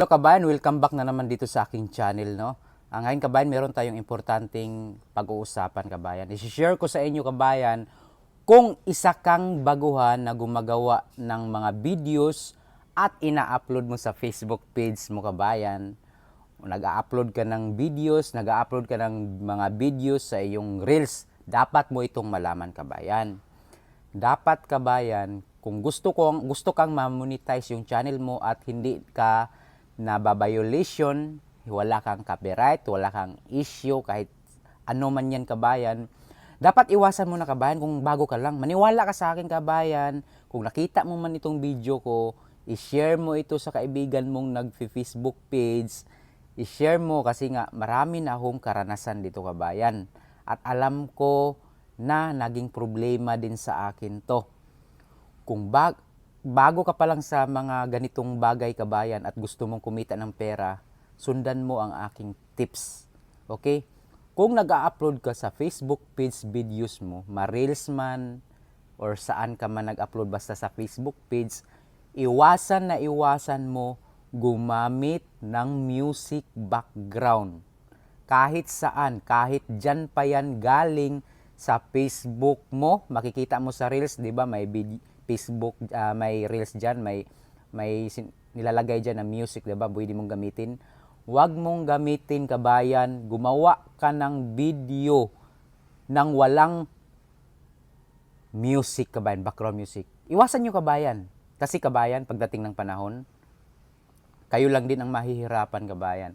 Hello kabayan, welcome back na naman dito sa aking channel, no? Ngayon kabayan, meron tayong importanteng pag-uusapan kabayan. I-share ko sa inyo kabayan kung isa kang baguhan na gumagawa ng mga videos at ina-upload mo sa Facebook page mo kabayan. Nag-upload ka ng videos, nag-upload ka ng mga videos sa iyong Reels. Dapat mo itong malaman kabayan. Dapat kabayan, kung gusto kang ma-monetize yung channel mo at hindi ka nababiolation, wala kang copyright, wala kang issue, kahit ano man yan kabayan, dapat iwasan mo na kabayan kung bago ka lang. Maniwala ka sa akin kabayan, kung nakita mo man itong video ko, i-share mo ito sa kaibigan mong nag-Facebook page, i-share mo kasi nga marami na akong karanasan dito kabayan. At alam ko na naging problema din sa akin to. Kung bago ka pa lang sa mga ganitong bagay kabayan at gusto mong kumita ng pera, sundan mo ang aking tips. Okay? Kung nag-upload ka sa Facebook page videos mo, ma-reels man or saan ka man nag-upload basta sa Facebook page, iwasan mo gumamit ng music background. Kahit saan, kahit dyan pa yan galing sa Facebook mo, makikita mo sa Reels, 'di ba? May Facebook, may Reels diyan, may nilalagay diyan na music, 'di ba? Pwede mong gamitin. Huwag mong gamitin kabayan, gumawa ka ng video nang walang music kabayan, background music. Iwasan niyo kabayan. Kasi kabayan, pagdating ng panahon, kayo lang din ang mahihirapan kabayan.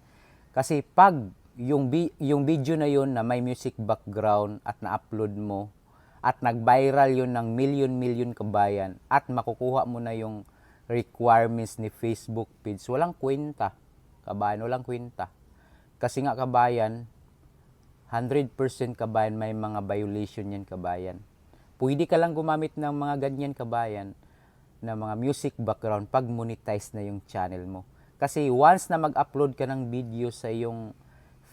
Kasi pag yung video na yun na may music background at na-upload mo at nag-viral yun ng million kabayan at makukuha mo na yung requirements ni Facebook page, walang kwenta kabayan, walang kwenta. Kasi nga kabayan, 100% kabayan may mga violation yan kabayan. Pwede ka lang gumamit ng mga ganyan kabayan na mga music background pag monetize na yung channel mo. Kasi once na mag-upload ka ng video sa yung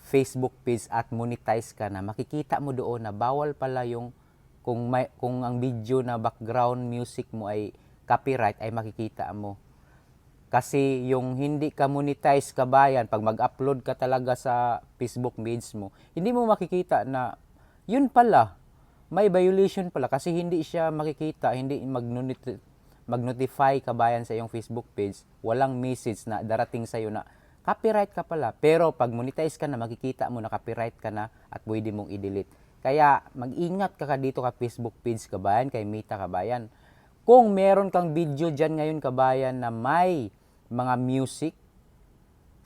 Facebook page at monetize ka na, makikita mo doon na bawal pala yung kung ang video na background music mo ay copyright, ay makikita mo. Kasi yung hindi ka monetize kabayan, pag mag-upload ka talaga sa Facebook page mo, hindi mo makikita na yun pala, may violation pala kasi hindi siya makikita, hindi mag-notify kabayan sa iyong Facebook page, walang message na darating sa iyo na copyright ka pala. Pero pag monetize ka na, makikita mo na copyright ka na at pwede mong i-delete. Kaya mag-ingat ka dito ka Facebook page kabayan, kay Meta kabayan. Kung meron kang video dyan ngayon kabayan na may mga music,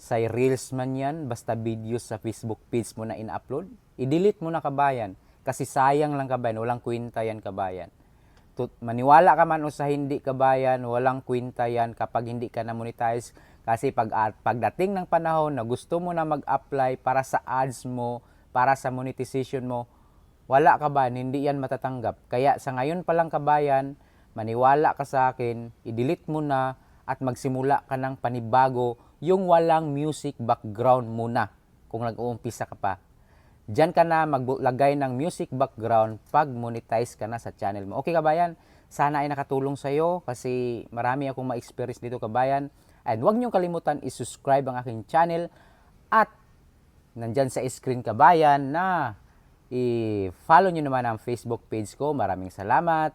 sa Reels man yan, basta videos sa Facebook page mo na in-upload, i-delete mo na kabayan. Kasi sayang lang kabayan, walang kwenta yan kabayan. Maniwala ka man o sa hindi kabayan, walang kwenta yan kapag hindi ka na monetize. Kasi pagdating ng panahon na gusto mo na mag-apply para sa ads mo, para sa monetization mo, wala kabayan, hindi yan matatanggap. Kaya sa ngayon pa lang kabayan, maniwala ka sa akin, i-delete mo na at magsimula ka ng panibago yung walang music background muna kung nag-uumpisa ka pa. Diyan ka na maglagay ng music background pag monetize ka na sa channel mo. Okay kabayan, sana ay nakatulong sa iyo kasi marami akong ma-experience dito kabayan. And huwag niyong kalimutan i-subscribe ang aking channel at nandyan sa screen kabayan na i-follow niyo naman ang Facebook page ko. Maraming salamat.